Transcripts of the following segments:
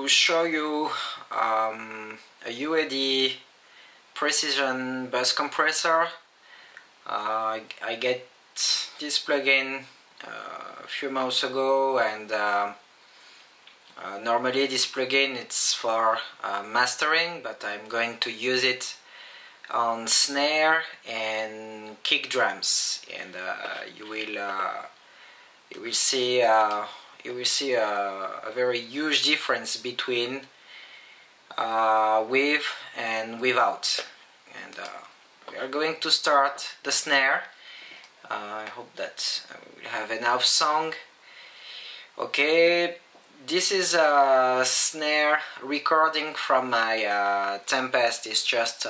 to show you a UAD precision bus compressor. I get this plugin a few months ago, and normally this plugin it's for mastering, but I'm going to use it on snare and kick drums, and you will see a very huge difference between with and without. And we are going to start the snare. I hope that we will have enough song. Okay, this is a snare recording from my Tempest. It's just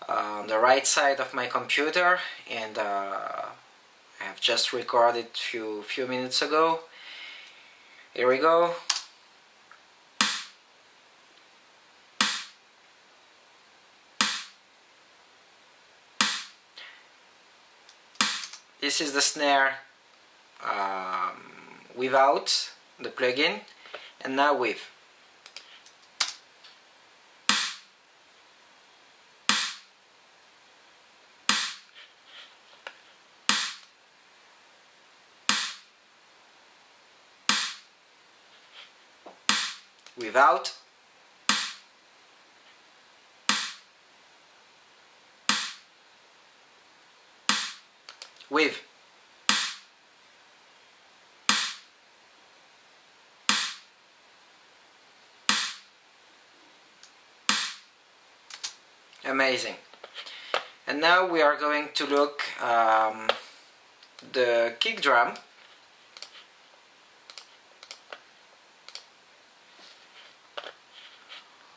on the right side of my computer, and I have just recorded few minutes ago. Here we go. This is the snare without the plugin, and now with. Without. With. Amazing. And now we are going to look the kick drum.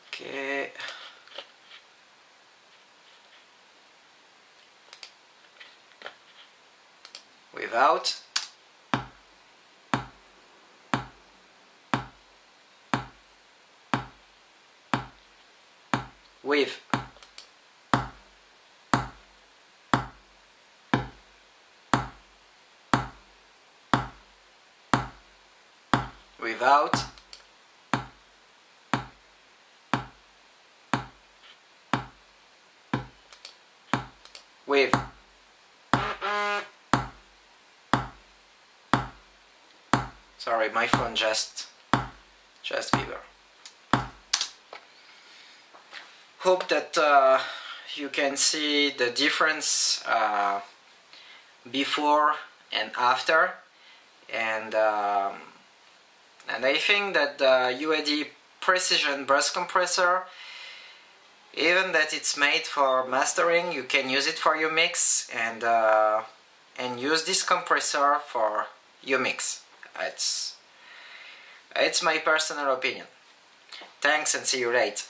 Okay. Without. With. Without. With. Sorry, my phone just fever. Hope that you can see the difference before and after, and I think that the UAD precision bus compressor, even that it's made for mastering, you can use it for your mix, and use this compressor for your mix. It's my personal opinion. Thanks, and see you later.